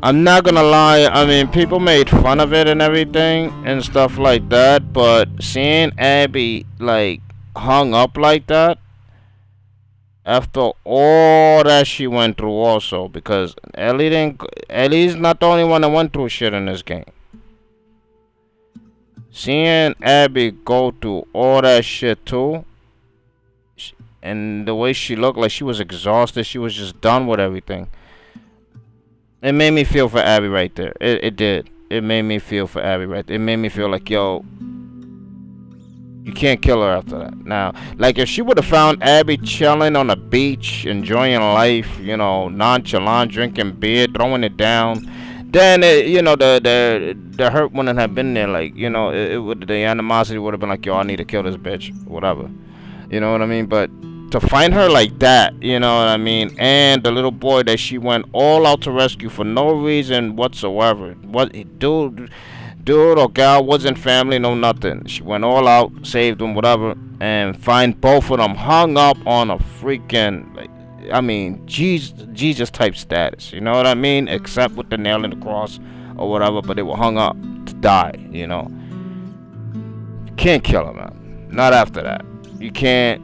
I'm not gonna lie, I mean, people made fun of it and everything and stuff like that, but seeing Abby, like, hung up like that, after all that she went through also, because Ellie's not the only one that went through shit in this game. Seeing Abby go through all that shit too, and the way she looked like she was exhausted, she was just done with everything. It made me feel for Abby right there. It did. It made me feel for Abby right there. It made me feel like, yo, you can't kill her after that. Now, like if she would have found Abby chilling on the beach, enjoying life, you know, nonchalant, drinking beer, throwing it down, then you know the hurt wouldn't have been there. Like, you know, it would, the animosity would have been like, yo, I need to kill this bitch, whatever. You know what I mean? But to find her like that, you know what I mean? And the little boy that she went all out to rescue for no reason whatsoever. What dude or gal wasn't family, no nothing. She went all out, saved them, whatever, and find both of them hung up on a freaking, like, I mean, Jesus type status. You know what I mean? Except with the nail in the cross or whatever, but they were hung up to die. You know, can't kill her, man. Not after that. You can't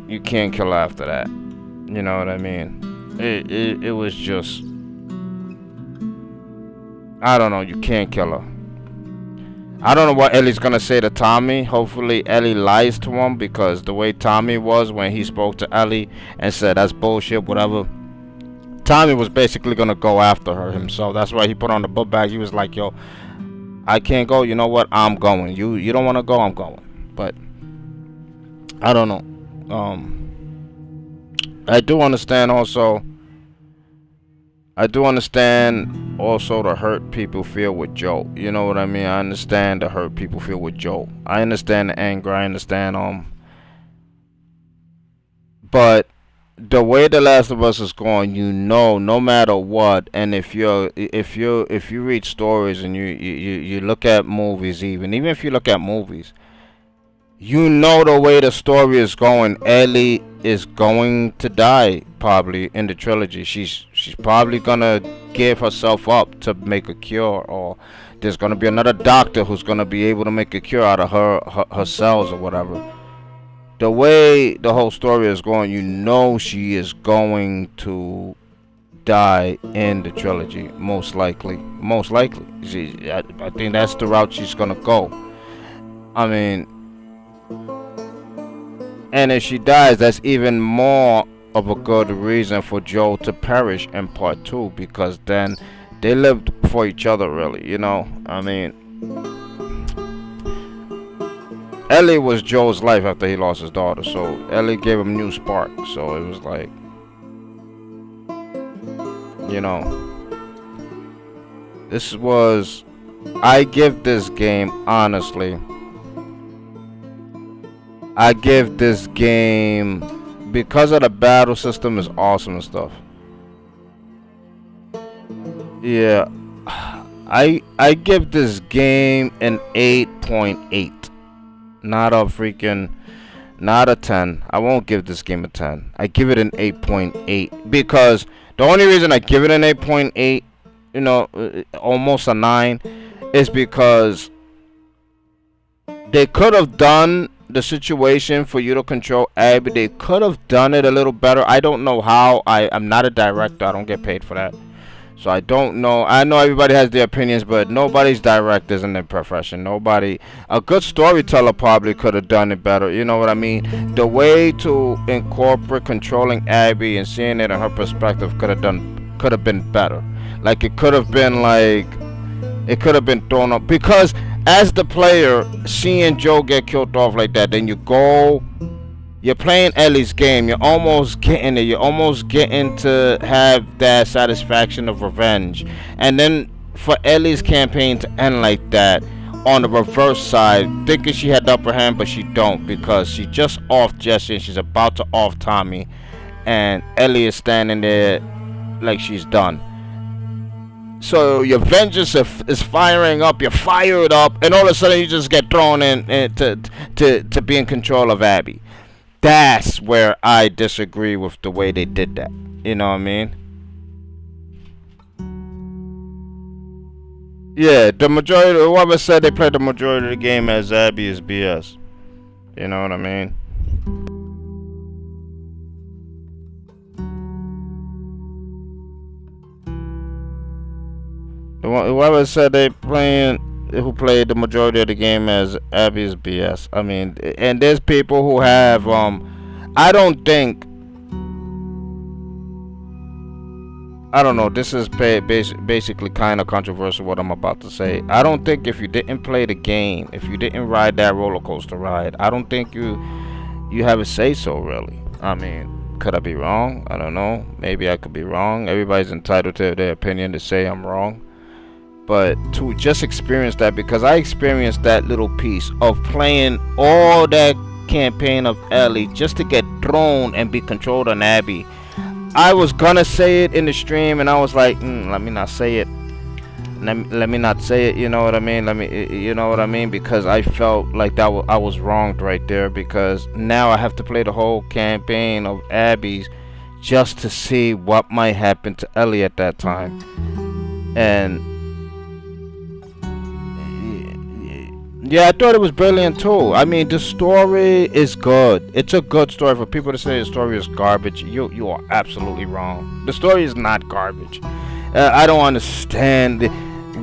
kill her after that. You know what I mean? It was just, I don't know. You can't kill her. I don't know what Ellie's gonna say to Tommy. Hopefully Ellie lies to him, because the way Tommy was when he spoke to Ellie and said that's bullshit, whatever, Tommy was basically gonna go after her himself. That's why he put on the book bag. He was like, yo, I can't go. You know what? I'm going. You don't wanna go? I'm going. But I don't know. I do understand also. I do understand also the hurt people feel with Joe. You know what I mean? I understand the hurt people feel with Joe. I understand the anger. I understand but the way The Last of Us is going, you know, no matter what, and if you read stories and you look at movies, even if you look at movies, you know the way the story is going, Ellie is going to die probably in the trilogy. She's probably gonna give herself up to make a cure, or there's gonna be another doctor who's gonna be able to make a cure out of her cells or whatever. The way the whole story is going, you know she is going to die in the trilogy, most likely. I think that's the route she's gonna go. I mean, and if she dies, that's even more of a good reason for Joel to perish in part 2, because then they lived for each other, really, you know. I mean, Ellie was Joel's life after he lost his daughter, so Ellie gave him new spark. So it was like, you know, I give this game, honestly, I give this game, because of the battle system is awesome and stuff. Yeah, I give this game an 8.8. Not a 10. I won't give this game a 10. I give it an 8.8, because the only reason I give it an 8.8, you know, almost a 9, is because they could have done the situation for you to control Abby. They could have done it a little better. I don't know how. I'm not a director. I don't get paid for that. So I don't know. I know everybody has their opinions, but nobody's directors in their profession. A good storyteller probably could have done it better. You know what I mean? The way to incorporate controlling Abby and seeing it in her perspective could have been better. Like it could have been thrown up, because as the player, seeing Joe get killed off like that, then you're playing Ellie's game. You're almost getting it. You're almost getting to have that satisfaction of revenge. And then for Ellie's campaign to end like that, on the reverse side, thinking she had the upper hand, but she don't, because she just off Jesse and she's about to off Tommy, and Ellie is standing there like she's done. So your vengeance is firing up. You're fired up, and all of a sudden you just get thrown in to be in control of Abby. That's where I disagree with the way they did that. You know what I mean? Yeah, the majority, whoever said they played the majority of the game as Abby is BS. You know what I mean? Whoever said they playing, who played the majority of the game as Abby is BS. I mean, and there's people who have, I don't think, I don't know, this is basically kind of controversial what I'm about to say. I don't think if you didn't play the game, if you didn't ride that roller coaster ride, I don't think you have a say so really. I mean, could I be wrong? I don't know. Maybe I could be wrong. Everybody's entitled to their opinion to say I'm wrong. But to just experience that, because I experienced that little piece of playing all that campaign of Ellie just to get thrown and be controlled on Abby. I was gonna say it in the stream, and I was like, let me not say it. Let me not say it. You know what I mean? You know what I mean? Because I felt like I was wronged right there. Because now I have to play the whole campaign of Abby's just to see what might happen to Ellie at that time. And yeah, I thought it was brilliant too. I mean, the story is good. It's a good story. For people to say the story is garbage, you are absolutely wrong. The story is not garbage. I don't understand.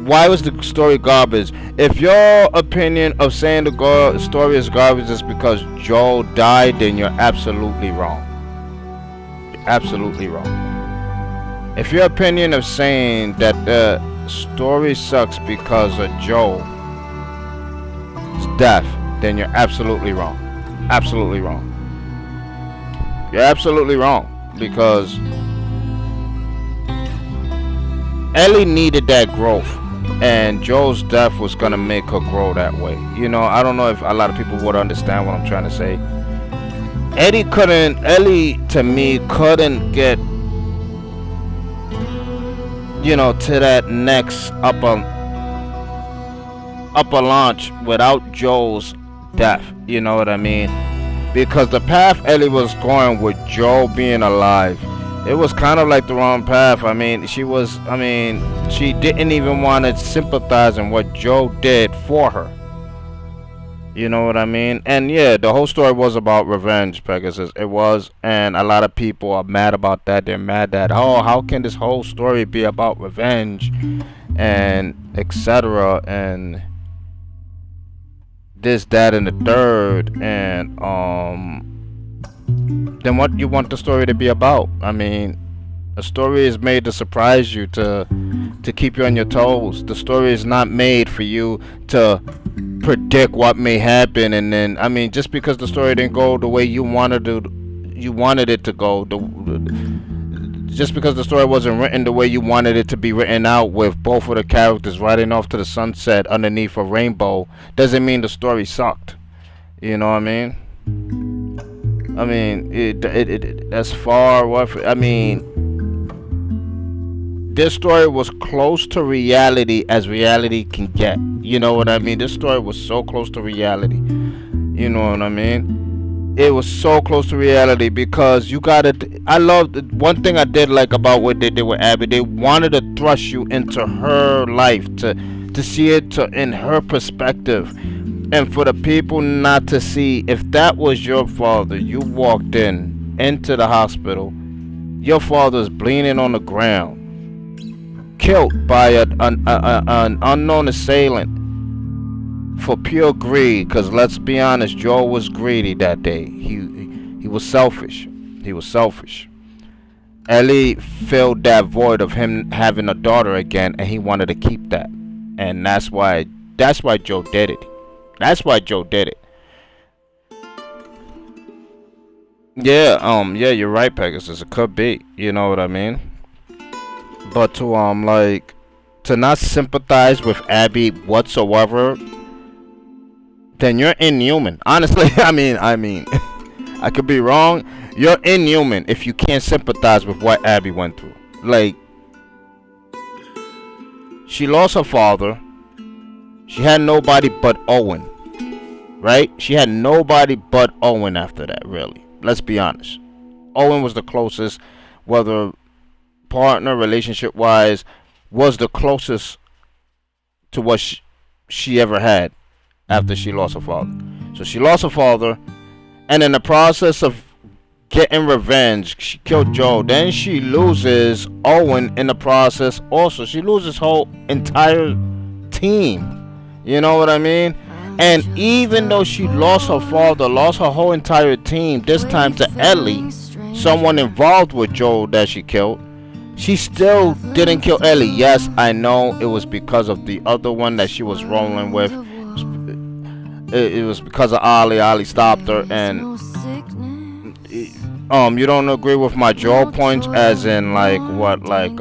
Why was the story garbage? If your opinion of saying the story is garbage is because Joel died, then you're absolutely wrong. You're absolutely wrong. If your opinion of saying that the story sucks because of Joel death, then you're absolutely wrong. Absolutely wrong. You're absolutely wrong. Because Ellie needed that growth. And Joel's death was gonna make her grow that way. You know, I don't know if a lot of people would understand what I'm trying to say. Ellie to me couldn't get, you know, to that next upper launch without Joel's death. You know what I mean? Because the path Ellie was going with Joel being alive, it was kind of like the wrong path. I mean, she didn't even want to sympathize in what Joel did for her. You know what I mean? And yeah, the whole story was about revenge, Pegasus. It was, and a lot of people are mad about that. They're mad that, oh, how can this whole story be about revenge and etc. and this, that, and the third, and then what you want the story to be about? I mean, a story is made to surprise you, to keep you on your toes. The story is not made for you to predict what may happen, and then I mean, just because the story didn't go the way you wanted it to go, just because the story wasn't written the way you wanted it to be written out, with both of the characters riding off to the sunset underneath a rainbow, doesn't mean the story sucked. You know what I mean? I mean, that's far what I mean. This story was close to reality as reality can get. You know what I mean? This story was so close to reality. You know what I mean? It was so close to reality because you gotta. I loved one thing I did like about what they did with Abby. They wanted to thrust you into her life to see it in her perspective, and for the people not to see. If that was your father, you walked into the hospital, your father's bleeding on the ground, killed by an unknown assailant for pure greed. Because let's be honest, Joel was greedy that day. He was selfish. He was selfish. Ellie filled that void of him having a daughter again, and he wanted to keep that. And that's why Joe did it. That's why Joe did it. Yeah, you're right, Pegasus. It could be. You know what I mean? But to not sympathize with Abby whatsoever, then you're inhuman. Honestly, I mean, I could be wrong. You're inhuman if you can't sympathize with what Abby went through. Like, she lost her father. She had nobody but Owen. Right? She had nobody but Owen after that, really. Let's be honest. Owen was the closest, whether partner, relationship wise, was the closest to what she ever had after she lost her father. So she lost her father, and in the process of getting revenge, she killed Joe. Then she loses Owen in the process. Also, she loses whole entire team. You know what I mean? And even though she lost her father, lost her whole entire team, this time to Ellie, someone involved with Joe that she killed, she still didn't kill Ellie. Yes, I know it was because of the other one that she was rolling with. It was because of Ollie. Ollie stopped her, and you don't agree with my Joe points, as in like what, like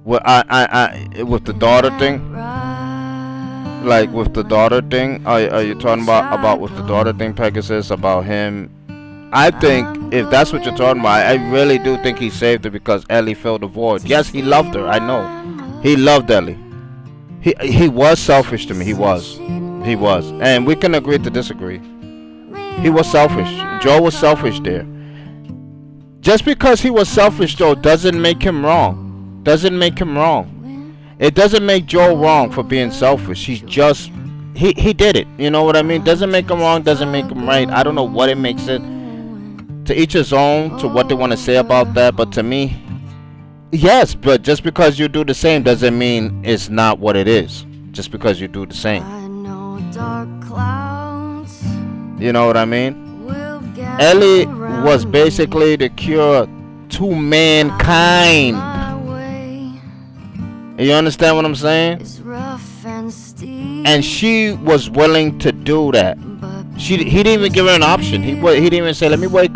what I with the daughter thing. Like with the daughter thing, are you talking about with the daughter thing, Pegasus, about him? I think if that's what you're talking about, I really do think he saved her because Ellie filled the void. Yes, he loved her. I know, he loved Ellie. He was selfish to me. He was, and we can agree to disagree. He was selfish. Joe was selfish there. Just because he was selfish though doesn't make him wrong. Doesn't make him wrong. It doesn't make Joe wrong for being selfish. He just he did it. You know what I mean? Doesn't make him wrong, doesn't make him right. I don't know what it makes it. To each his own, to what they want to say about that, but to me, yes, but just because you do the same doesn't mean it's not what it is. Just because you do the same. You know what I mean? Ellie was basically the cure to mankind. You understand what I'm saying? And she was willing to do that. He didn't even give her an option. He didn't even say, let me wait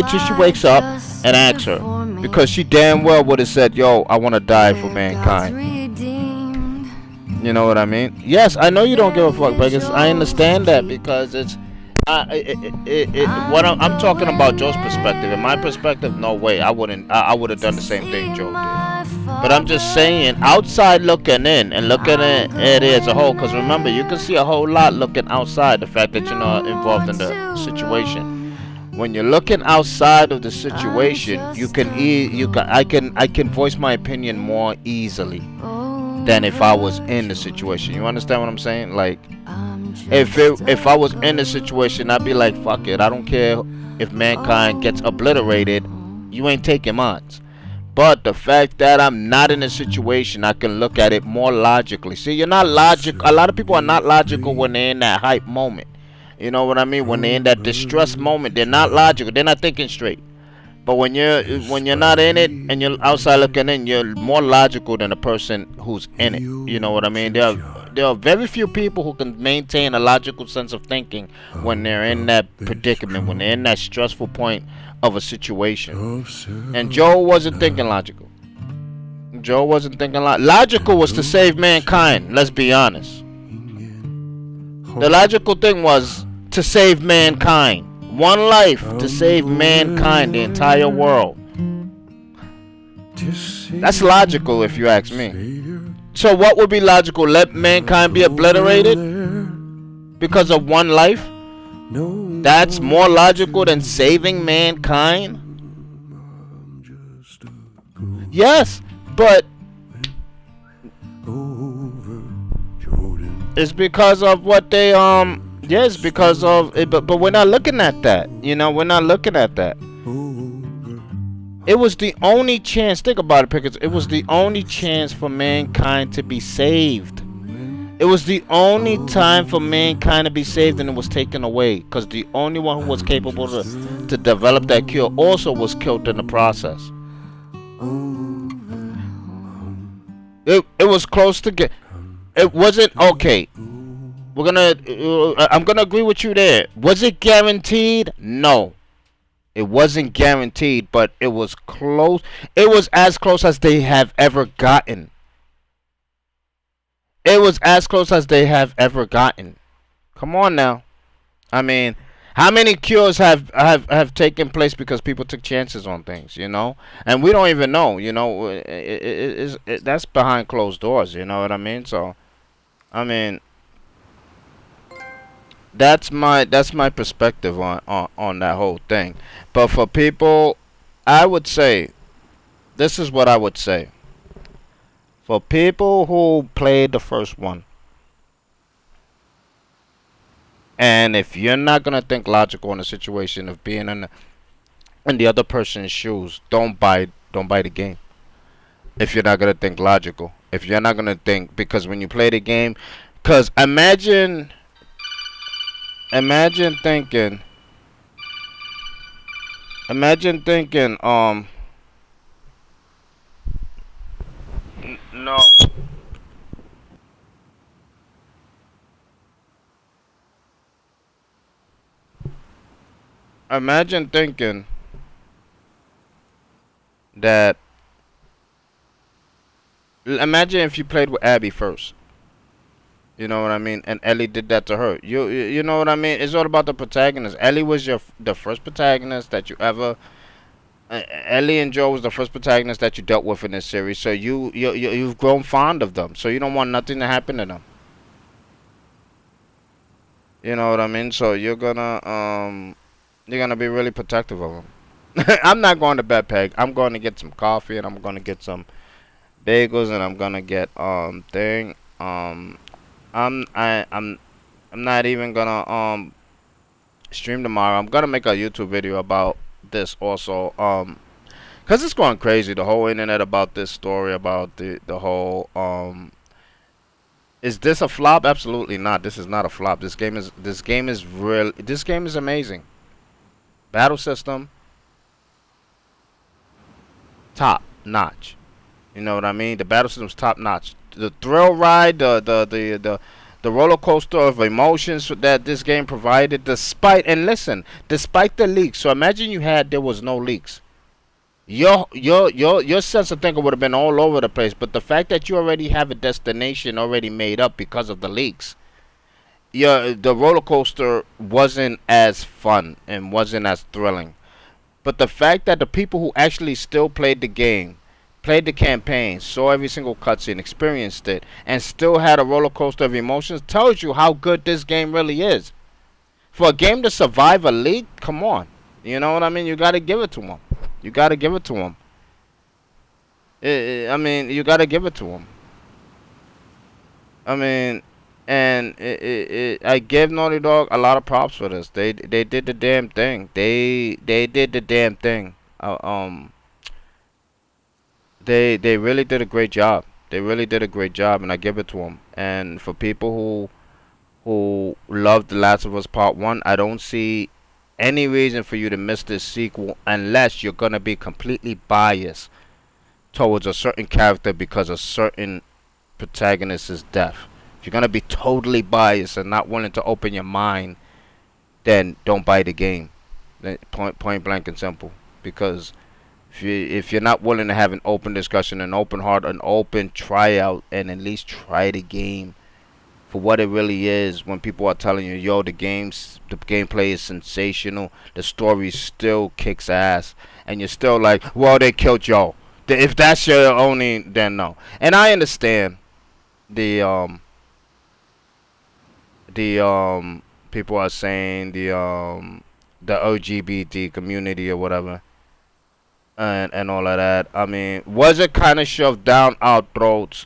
till she wakes up and ask her, because she damn well would have said, yo, I want to die for mankind. You know what I mean? Yes, I know you don't give a fuck, because I understand that, because it's what I'm talking about Joe's perspective. In my perspective, no way. I would have done the same thing Joe did. But I'm just saying, outside looking in and looking at it as a whole, because remember, you can see a whole lot looking outside the fact that you're not involved in the situation. When you're looking outside of the situation, I can voice my opinion more easily than if I was in the situation. You understand what I'm saying? Like, if I was in the situation, I'd be like, fuck it, I don't care if mankind gets obliterated, you ain't taking mine. But the fact that I'm not in a situation, I can look at it more logically. See, you're not logical. A lot of people are not logical when they're in that hype moment. You know what I mean? When they're in that distress moment, they're not logical. They're not thinking straight. But when you're not in it and you're outside looking in, you're more logical than the person who's in it. You know what I mean? There are very few people who can maintain a logical sense of thinking when they're in that predicament, when they're in that stressful point of a situation. And Joe wasn't thinking logical. Joe wasn't thinking logical was to save mankind. Let's be honest. The logical thing was to save mankind. One life to save mankind, the entire world. That's logical if you ask me. So what would be logical? Let mankind be obliterated because of one life? That's more logical than saving mankind? Yes, but it's because of what they yes, because of it, but we're not looking at that. You know, we're not looking at that. It was the only chance. Think about it, Pickers. It was the only chance for mankind to be saved. It was the only time for mankind to be saved, and it was taken away because the only one who was capable to develop that cure also was killed in the process. It was close to get. It wasn't okay. I'm gonna agree with you there. Was it guaranteed? No. It wasn't guaranteed, but it was close. It was as close as they have ever gotten. It was as close as they have ever gotten. Come on now. I mean, how many cures have taken place because people took chances on things, you know? And we don't even know, you know. That's behind closed doors, you know what I mean? So, I mean, that's my perspective on that whole thing. But for people, I would say, this is what I would say. For people who played the first one, and if you're not gonna think logical in a situation of being in the other person's shoes, don't buy the game. If you're not gonna think logical, if you're not gonna think, because when you play the game, cause imagine thinking, imagine thinking, no, imagine thinking that, imagine if you played with Abby first. You know what I mean? And Ellie did that to her. You know what I mean? It's all about the protagonist. Ellie was the first protagonist that you ever. Ellie and Joe was the first protagonist that you dealt with in this series. So you've grown fond of them. So you don't want nothing to happen to them. You know what I mean? So you're gonna be really protective of them. I'm not going to bed, Peg. I'm going to get some coffee and I'm going to get some bagels and I'm gonna get thing I'm I I'm not even gonna stream tomorrow. I'm gonna make a YouTube video about this also. Cause it's going crazy, the whole internet, about this story, about the whole is this a flop? Absolutely not. This is not a flop. This game is real. This game is amazing. Battle system top notch. You know what I mean? The battle system's top notch. The thrill ride, the roller coaster of emotions that this game provided, despite, and listen, despite the leaks. So imagine there was no leaks. Your sense of thinking would have been all over the place. But the fact that you already have a destination already made up because of the leaks, the roller coaster wasn't as fun and wasn't as thrilling. But the fact that the people who actually still played the game, played the campaign, saw every single cutscene, experienced it, and still had a roller coaster of emotions, tells you how good this game really is. For a game to survive a leak, come on. You know what I mean? You got to give it to them. You got to give it to them. I mean, you got to give it to them. I mean, and I give Naughty Dog a lot of props for this. They did the damn thing. They did the damn thing. They really did a great job. They really did a great job, and I give it to them. And for people who love The Last of Us Part One, I don't see any reason for you to miss this sequel unless you're gonna be completely biased towards a certain character because a certain protagonist's death. If you're gonna be totally biased and not willing to open your mind, then don't buy the game. Point blank and simple. Because if you're not willing to have an open discussion, an open heart, an open tryout, and at least try the game for what it really is, when people are telling you, yo, the gameplay is sensational, the story still kicks ass, and you're still like, well, they killed Joe. If that's your only, then no. And I understand the people are saying the LGBT community or whatever, and all of that. I mean, was it kind of shoved down our throats?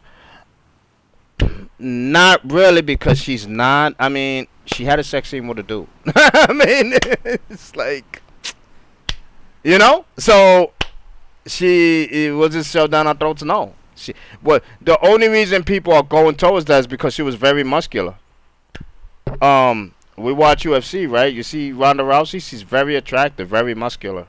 Not really, because she's not. I mean, she had a sex scene with a dude. I mean, it's like, so it wasn't shoved down our throats. No, the only reason people are going towards that is because she was very muscular. We watch UFC, right? You see Ronda Rousey, she's very attractive, very muscular.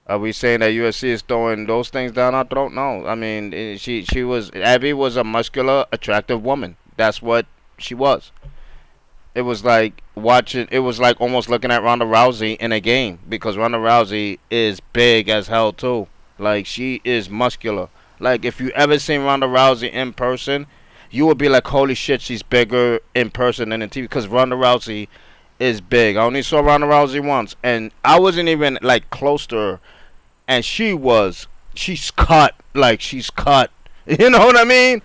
Are we saying that UFC is throwing those things down our throat? No. I mean, Abby was a muscular, attractive woman. That's what she was. It was like it was like almost looking at Ronda Rousey in a game, because Ronda Rousey is big as hell too. Like, she is muscular. Like, if you ever seen Ronda Rousey in person, you would be like, holy shit, she's bigger in person than in TV, because Ronda Rousey is big. I only saw Ronda Rousey once, and I wasn't even like close to her, and she's cut, like, she's cut. You know what I mean?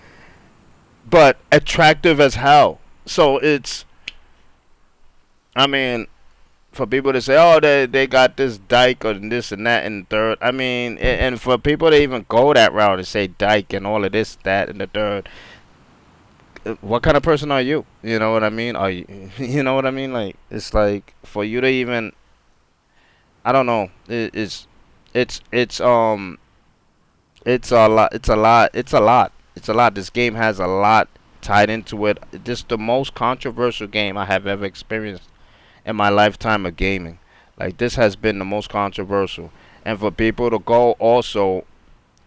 But attractive as hell. So I mean, for people to say, oh, they got this dyke or this and that and the third. I mean, and for people to even go that route and say dyke and all of this, that and the third, what kind of person are you? You know what I mean? Are you, you know what I mean? Like, it's like for you to even, I don't know. It's it's um it's a lot. It's a lot. It's a lot. It's a lot. This game has a lot tied into it. This is the most controversial game I have ever experienced in my lifetime of gaming. Like, this has been the most controversial. And for people to go also,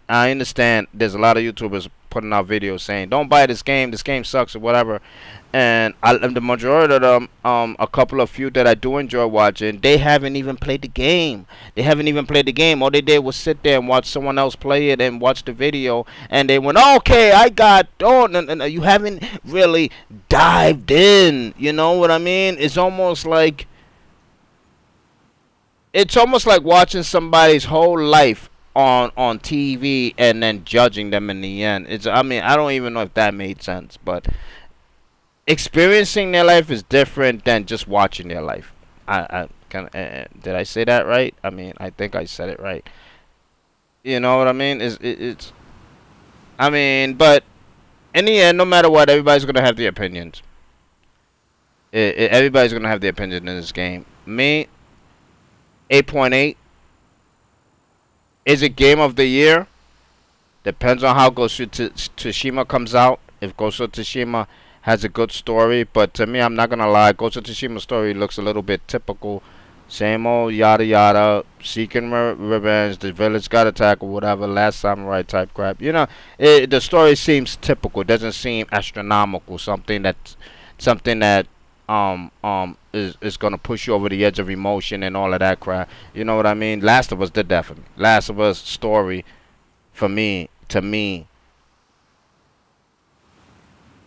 I understand there's a lot of YouTubers putting out videos saying, "Don't buy this game sucks" or whatever. And the majority of them, a couple of few that I do enjoy watching, they haven't even played the game. They haven't even played the game. All they did was sit there and watch someone else play it and watch the video, and they went, "Okay, I got." Oh, no, you haven't really dived in. You know what I mean? It's almost like watching somebody's whole life on TV and then judging them in the end. I mean, I don't even know if that made sense, but experiencing their life is different than just watching their life. I can did I say that right? I mean, I think I said it right. You know what I mean? It's I mean, but in the end, no matter what, everybody's gonna have their opinions. Everybody's gonna have their opinion in this game. Me, 8.8. Is it game of the year? Depends on how Ghost of Tsushima comes out. If Ghost of Tsushima has a good story, but to me, I'm not gonna lie, Ghost of Tsushima's story looks a little bit typical. Same old yada yada, seeking revenge, the village got attacked or whatever, last samurai type crap. You know, the story seems typical. It doesn't seem astronomical. Something that is gonna push you over the edge of emotion and all of that crap. You know what I mean? Last of Us did that for me. Last of Us story for me, to me,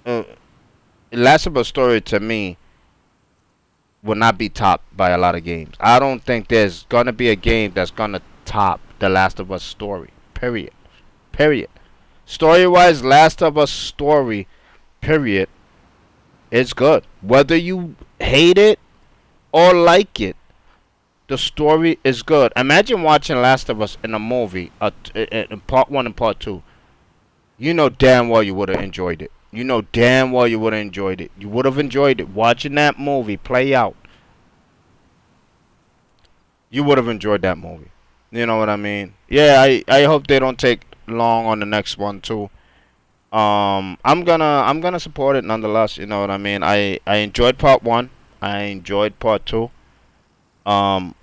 uh, Last of Us story to me will not be topped by a lot of games. I don't think there's gonna be a game that's gonna top the Last of Us story. Period. Period. Story wise, Last of Us story, period, is good. Whether you hate it or like it, the story is good. Imagine watching Last of Us in a movie, in part one and part two. You know damn well you would have enjoyed it. You know damn well you would have enjoyed it. You would have enjoyed it. Watching that movie play out, you would have enjoyed that movie. You know what I mean? Yeah, I hope they don't take long on the next one too. I'm gonna support it nonetheless. You know what I mean? I enjoyed part one. I enjoyed part two. I'm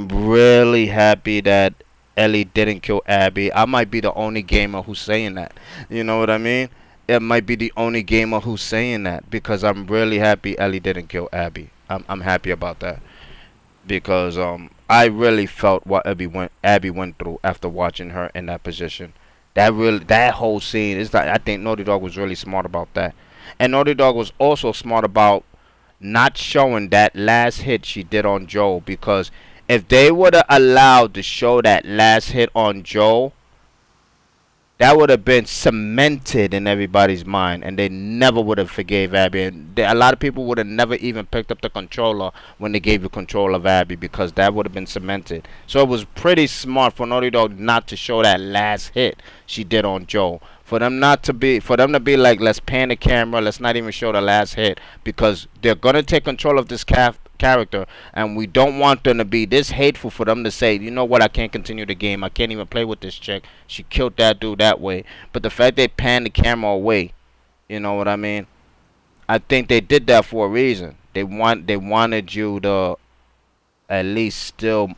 really happy that Ellie didn't kill Abby. I might be the only gamer who's saying that. You know what I mean? It might be the only gamer who's saying that because I'm really happy Ellie didn't kill Abby. I'm happy about that because I really felt what Abby went through after watching her in that position. That whole scene is like, I think Naughty Dog was really smart about that, and Naughty Dog was also smart about not showing that last hit she did on Joel, because if they would have allowed to show that last hit on Joel, that would have been cemented in everybody's mind, and they never would have forgave Abby. And a lot of people would have never even picked up the controller when they gave you control of Abby, because that would have been cemented. So it was pretty smart for Naughty Dog not to show that last hit she did on Joe. For them to be like, let's pan the camera, let's not even show the last hit, because they're gonna take control of this character, and we don't want them to be this hateful for them to say, you know what, I can't continue the game, I can't even play with this chick, she killed that dude that way. But the fact they panned the camera away, you know what I mean, I think they did that for a reason. They wanted you to at least still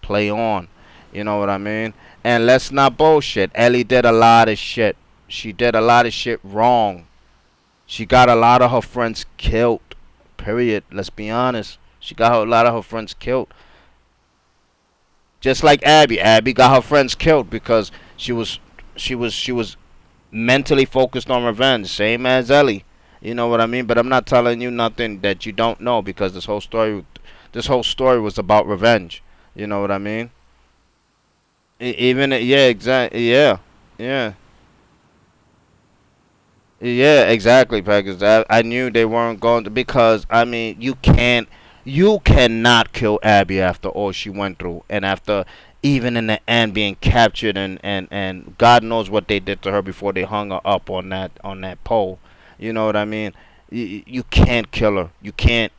play on, you know what I mean. And let's not bullshit, Ellie did a lot of shit. She did a lot of shit wrong. She got a lot of her friends killed, period. Let's be honest. She got a lot of her friends killed. Just like Abby. Abby got her friends killed because she was mentally focused on revenge, same as Ellie. You know what I mean? But I'm not telling you nothing that you don't know, because this whole story was about revenge. You know what I mean? Even yeah, exactly. Yeah. Yeah. Yeah, exactly, Packers. I knew they weren't going to, because I mean, you can't You cannot kill Abby after all she went through, and after even in the end being captured, and God knows what they did to her before they hung her up on that pole. You know what I mean? You can't kill her. You can't.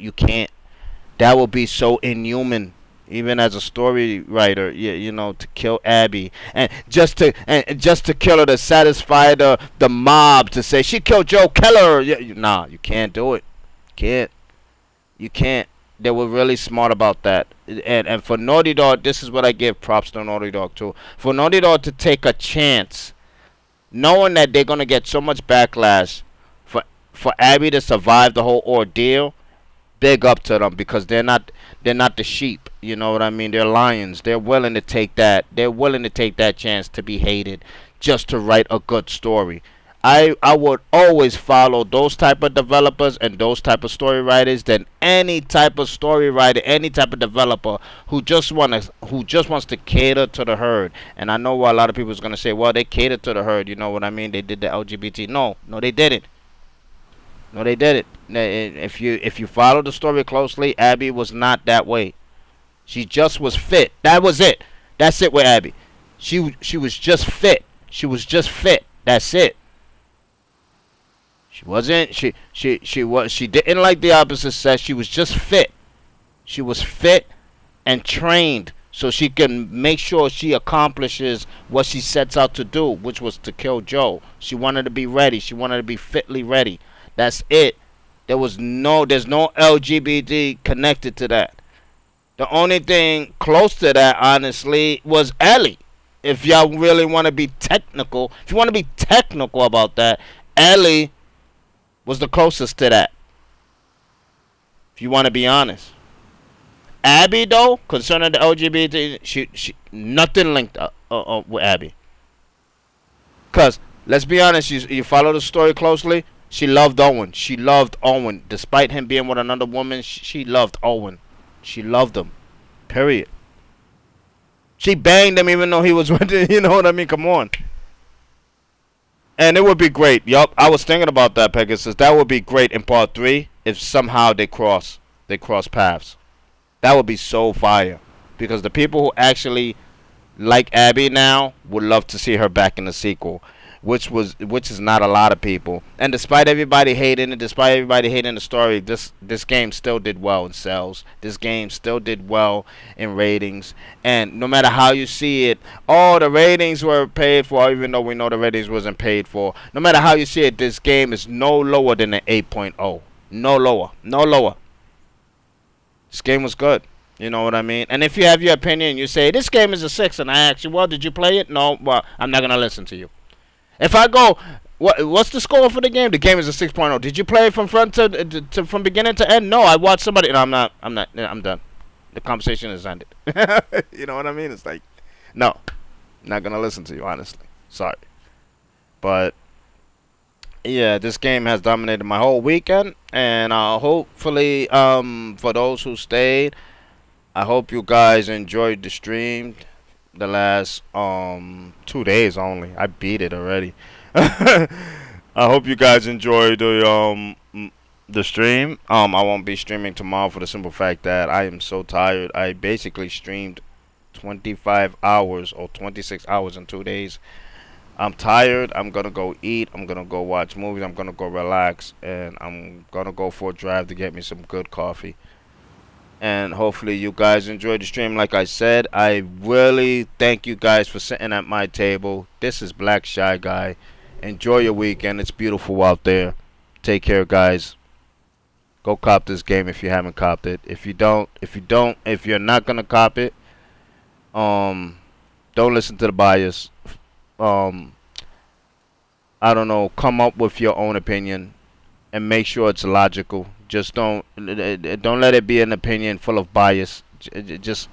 That would be so inhuman. Even as a story writer, you know, to kill Abby and just to kill her to satisfy the mob to say she killed Joe Keller. Nah, you can't do it. Can't. You can't. They were really smart about that. And for Naughty Dog, this is what I give props to Naughty Dog too. For Naughty Dog to take a chance, knowing that they're gonna get so much backlash, for for Abby to survive the whole ordeal, big up to them because they're not the sheep. You know what I mean? They're lions. They're willing to take that. They're willing to take that chance to be hated just to write a good story. I would always follow those type of developers and those type of story writers than any type of story writer, any type of developer who just wants to cater to the herd. And I know what a lot of people is gonna say, well, they catered to the herd. You know what I mean? They did the LGBT. No, no, they didn't. No, they didn't. If you follow the story closely, Abby was not that way. She just was fit. That was it. That's it with Abby. She was just fit. She was just fit. That's it. She wasn't. She didn't like the opposite sex. She was just fit. She was fit and trained so she can make sure she accomplishes what she sets out to do, which was to kill Joe. She wanted to be ready. She wanted to be fitly ready. That's it. There's no LGBT connected to that. The only thing close to that, honestly, was Ellie. If y'all really want to be technical, if you want to be technical about that, Ellie was the closest to that. If you want to be honest, Abby though, concerning the LGBT, she nothing linked with Abby. Cause let's be honest, you follow the story closely. She loved Owen. She loved Owen, despite him being with another woman. She loved Owen. She loved him. Period. She banged him even though he was with her. You know what I mean? Come on. And it would be great. Yup, I was thinking about that, Pegasus. That would be great in part 3 if somehow they cross paths. That would be so fire. Because the people who actually like Abby now would love to see her back in the sequel, which is not a lot of people. And despite everybody hating it, despite everybody hating the story, this game still did well in sales. This game still did well in ratings. And no matter how you see it, oh, the ratings were paid for, even though we know the ratings wasn't paid for. No matter how you see it, this game is no lower than an 8.0. No lower. No lower. This game was good. You know what I mean? And if you have your opinion, you say, this game is a 6, and I ask you, well, did you play it? No, well, I'm not going to listen to you. If I go, what's the score for the game? The game is a 6.0. Did you play it from front to from beginning to end? No, I watched somebody. No, I'm not. I'm done. The conversation is ended. You know what I mean? It's like, no, I'm not going to listen to you, honestly. Sorry. But yeah, this game has dominated my whole weekend, and hopefully, for those who stayed, I hope you guys enjoyed the stream. The last 2 days only, I beat it already. I hope you guys enjoyed the stream. I won't be streaming tomorrow for the simple fact that I am so tired. I basically streamed 25 hours or 26 hours in 2 days. I'm tired. I'm gonna go eat. I'm gonna go watch movies. I'm gonna go relax, and I'm gonna go for a drive to get me some good coffee. And hopefully you guys enjoyed the stream. Like I said, I really thank you guys for sitting at my table. This is Blac'Shy'Guy. Enjoy your weekend. It's beautiful out there. Take care, guys. Go cop this game if you haven't copped it. If you're not gonna cop it, don't listen to the bias. Um, I don't know. Come up with your own opinion and make sure it's logical. Just don't let it be an opinion full of bias. Just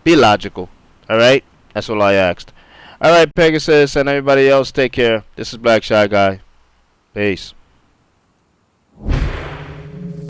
be logical. All right? That's all I asked. All right, Pegasus and everybody else, take care. This is Blac'Shy'Guy. Peace.